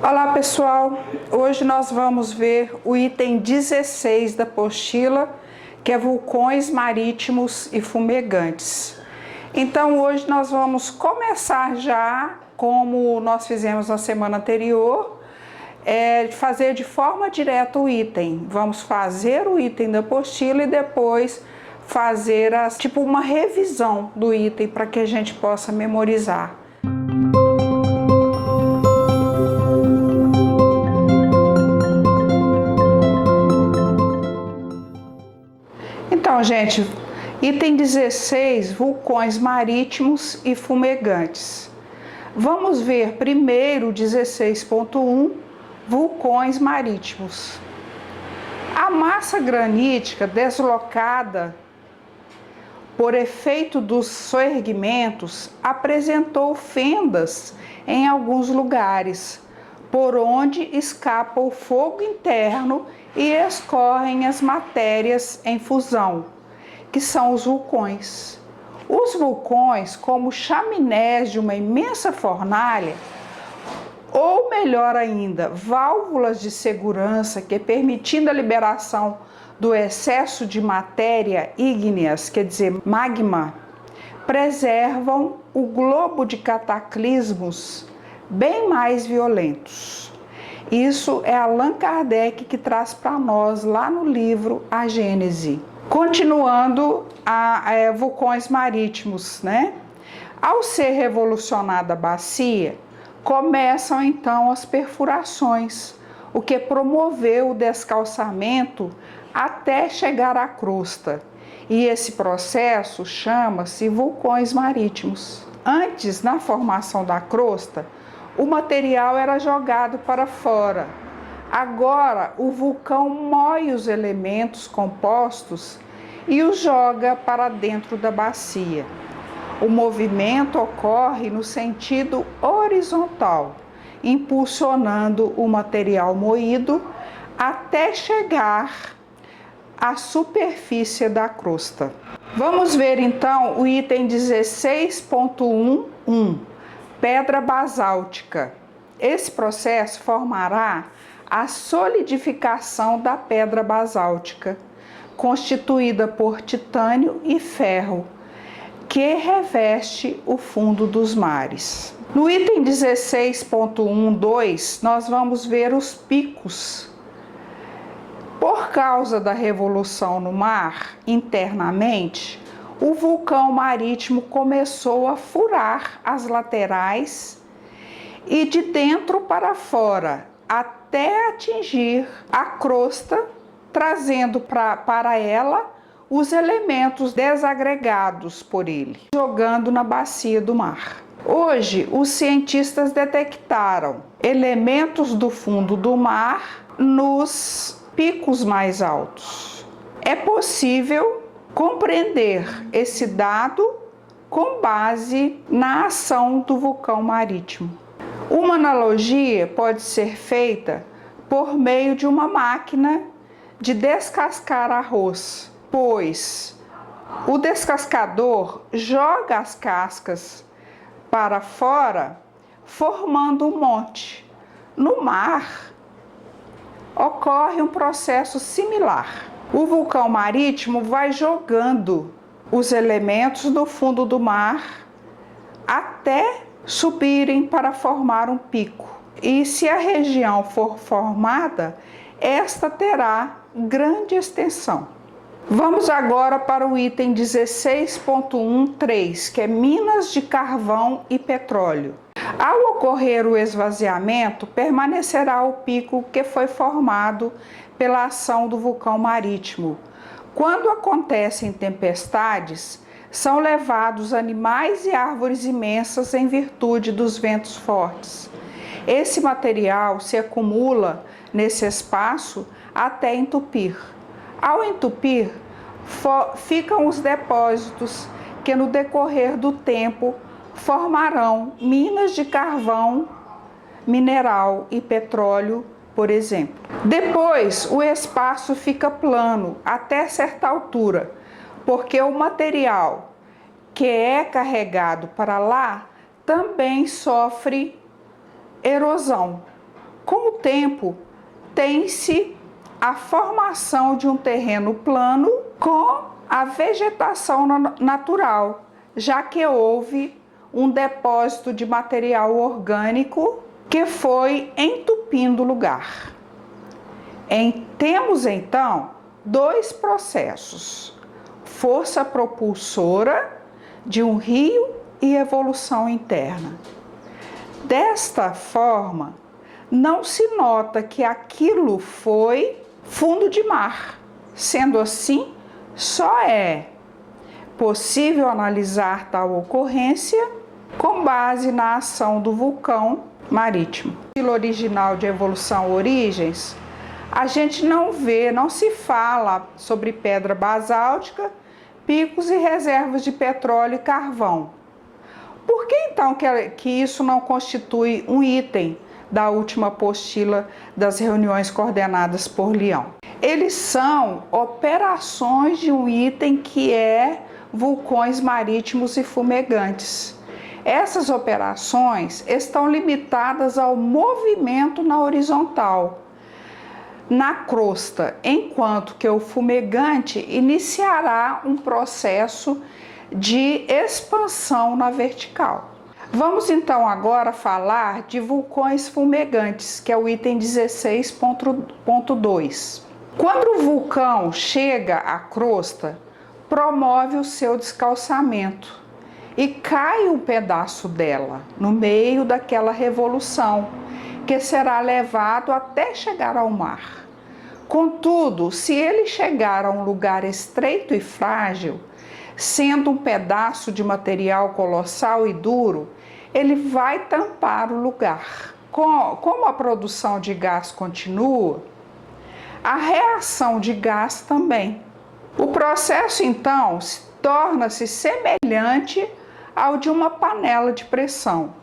Olá pessoal, hoje nós vamos ver o item 16 da apostila, que é vulcões marítimos e fumegantes. Então hoje nós vamos começar já, como nós fizemos na semana anterior, fazer de forma direta o item. Vamos fazer o item da apostila e depois fazer tipo uma revisão do item para que a gente possa memorizar. Então, gente, item 16, vulcões marítimos e fumegantes. Vamos ver primeiro 16.1, vulcões marítimos. A massa granítica deslocada por efeito dos soerguimentos apresentou fendas em alguns lugares, por onde escapa o fogo interno e escorrem as matérias em fusão, que são os vulcões. Os vulcões, como chaminés de uma imensa fornalha, ou melhor ainda, válvulas de segurança que, permitindo a liberação do excesso de matéria ígneas, quer dizer, magma, preservam o globo de cataclismos bem mais violentos. Isso é Allan Kardec que traz para nós lá no livro A Gênese. Continuando vulcões marítimos, né? Ao ser revolucionada a bacia, começam então as perfurações, o que promoveu o descalçamento até chegar à crosta. E esse processo chama-se vulcões marítimos. Antes, na formação da crosta, o material era jogado para fora. Agora, o vulcão moe os elementos compostos e os joga para dentro da bacia. O movimento ocorre no sentido horizontal, impulsionando o material moído até chegar à superfície da crosta. Vamos ver então o item 16.1.1. Pedra basáltica. Esse processo formará a solidificação da pedra basáltica, constituída por titânio e ferro, que reveste o fundo dos mares. No item 16.1.2, nós vamos ver os picos. Por causa da revolução no mar, internamente, o vulcão marítimo começou a furar as laterais e de dentro para fora, até atingir a crosta, trazendo para ela os elementos desagregados por ele, jogando na bacia do mar. Hoje, os cientistas detectaram elementos do fundo do mar nos picos mais altos. É possível compreender esse dado com base na ação do vulcão marítimo. Uma analogia pode ser feita por meio de uma máquina de descascar arroz, pois o descascador joga as cascas para fora, formando um monte. No mar, ocorre um processo similar. O vulcão marítimo vai jogando os elementos do fundo do mar até subirem para formar um pico. E se a região for formada, esta terá grande extensão. Vamos agora para o item 16.1.3, que é minas de carvão e petróleo. Ao ocorrer o esvaziamento, permanecerá o pico que foi formado pela ação do vulcão marítimo. Quando acontecem tempestades, são levados animais e árvores imensas em virtude dos ventos fortes. Esse material se acumula nesse espaço até entupir. Ao entupir, ficam os depósitos que no decorrer do tempo formarão minas de carvão, mineral e petróleo, por exemplo. Depois, o espaço fica plano até certa altura, porque o material que é carregado para lá também sofre erosão. Com o tempo, tem-se a formação de um terreno plano com a vegetação natural, já que houve um depósito de material orgânico que foi entupindo o lugar. Temos então dois processos: força propulsora de um rio e evolução interna. Desta forma, não se nota que aquilo foi fundo de mar. Sendo assim, só é possível analisar tal ocorrência com base na ação do vulcão marítimo. No estilo original de evolução Origens, a gente não se fala sobre pedra basáltica, picos e reservas de petróleo e carvão. Por que então que isso não constitui um item da última apostila das reuniões coordenadas por Leão? Eles são operações de um item que é vulcões marítimos e fumegantes. Essas operações estão limitadas ao movimento na horizontal, na crosta, enquanto que o fumegante iniciará um processo de expansão na vertical. Vamos então agora falar de vulcões fumegantes, que é o item 16.2. Quando o vulcão chega à crosta, promove o seu descalçamento e cai um pedaço dela no meio daquela revolução, que será levado até chegar ao mar. Contudo, se ele chegar a um lugar estreito e frágil, sendo um pedaço de material colossal e duro, ele vai tampar o lugar. Como a produção de gás continua, a reação de gás também. O processo, então, torna-se semelhante ao de uma panela de pressão.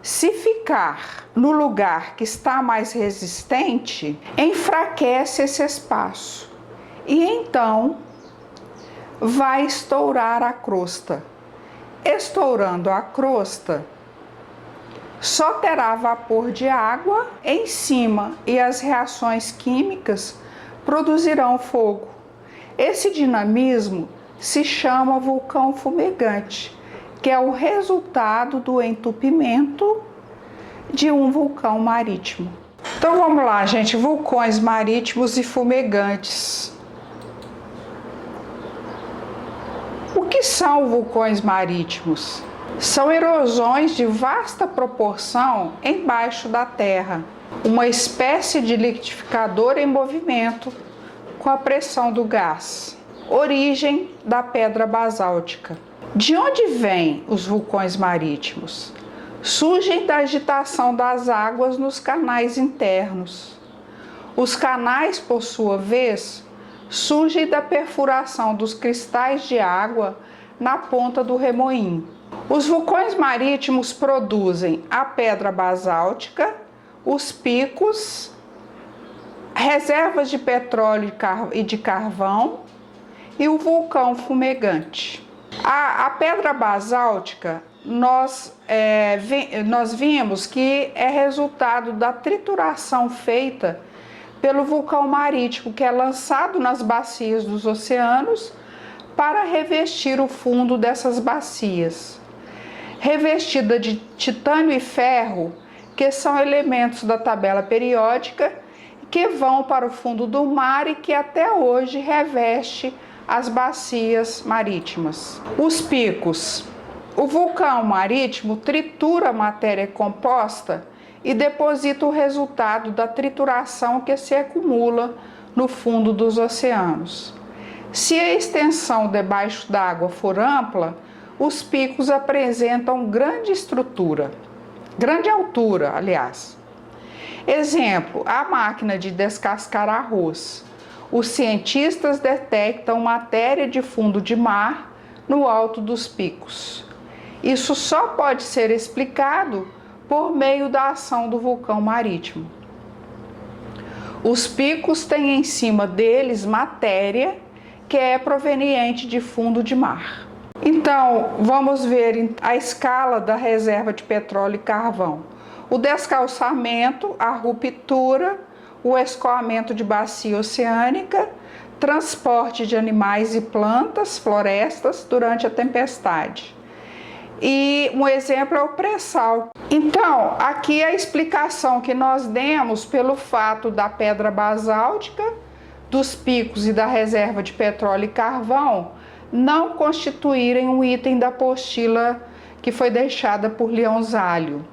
Se ficar no lugar que está mais resistente, enfraquece esse espaço e então vai estourar a crosta. Estourando a crosta, só terá vapor de água em cima e as reações químicas produzirão fogo. Esse dinamismo se chama vulcão fumegante, que é o resultado do entupimento de um vulcão marítimo. Então vamos lá, gente, vulcões marítimos e fumegantes. O que são vulcões marítimos? São erosões de vasta proporção embaixo da terra, uma espécie de liquidificador em movimento com a pressão do gás. Origem da pedra basáltica. De onde vêm os vulcões marítimos? Surgem da agitação das águas nos canais internos. Os canais, por sua vez, surgem da perfuração dos cristais de água na ponta do remoinho. Os vulcões marítimos produzem a pedra basáltica, os picos, reservas de petróleo e de carvão e o vulcão fumegante. A pedra basáltica, nós vimos que é resultado da trituração feita pelo vulcão marítimo, que é lançado nas bacias dos oceanos para revestir o fundo dessas bacias. Revestida de titânio e ferro, que são elementos da tabela periódica, que vão para o fundo do mar e que até hoje reveste as bacias marítimas. Os picos. O vulcão marítimo tritura a matéria composta e deposita o resultado da trituração que se acumula no fundo dos oceanos. Se a extensão debaixo d'água for ampla, os picos apresentam grande altura, aliás. Exemplo, a máquina de descascar arroz. Os cientistas detectam matéria de fundo de mar no alto dos picos. Isso só pode ser explicado por meio da ação do vulcão marítimo. Os picos têm em cima deles matéria que é proveniente de fundo de mar. Então, vamos ver a escala da reserva de petróleo e carvão. o descalçamento, a ruptura, o escoamento de bacia oceânica, transporte de animais e plantas, florestas durante a tempestade. E um exemplo é o pré-sal. Então, aqui a explicação que nós demos pelo fato da pedra basáltica, dos picos e da reserva de petróleo e carvão não constituírem um item da apostila que foi deixada por Leonzálio.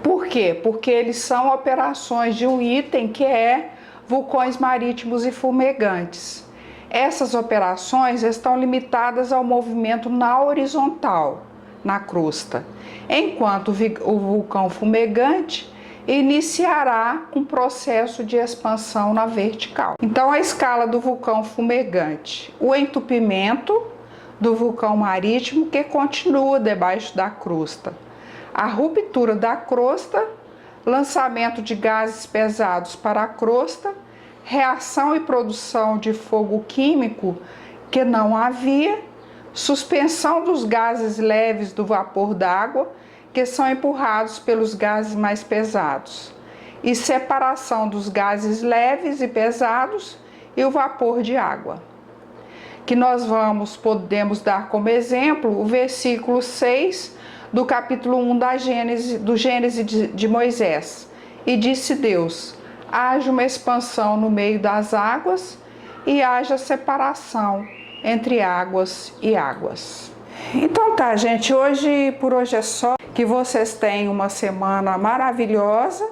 Por quê? Porque eles são operações de um item que é vulcões marítimos e fumegantes. Essas operações estão limitadas ao movimento na horizontal, na crosta, enquanto o vulcão fumegante iniciará um processo de expansão na vertical. Então, a escala do vulcão fumegante: o entupimento do vulcão marítimo que continua debaixo da crosta, a ruptura da crosta, lançamento de gases pesados para a crosta, reação e produção de fogo químico que não havia, suspensão dos gases leves do vapor d'água que são empurrados pelos gases mais pesados, e separação dos gases leves e pesados e o vapor de água. Que nós podemos dar como exemplo o versículo 6 do capítulo 1 do Gênesis de Moisés. E disse Deus: haja uma expansão no meio das águas e haja separação entre águas e águas. Então tá, gente, por hoje é só. Que vocês tenham uma semana maravilhosa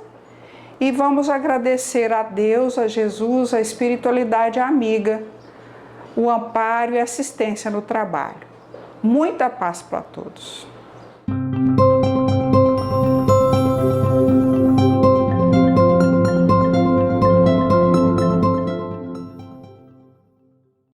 e vamos agradecer a Deus, a Jesus, a espiritualidade amiga, o amparo e assistência no trabalho. Muita paz para todos.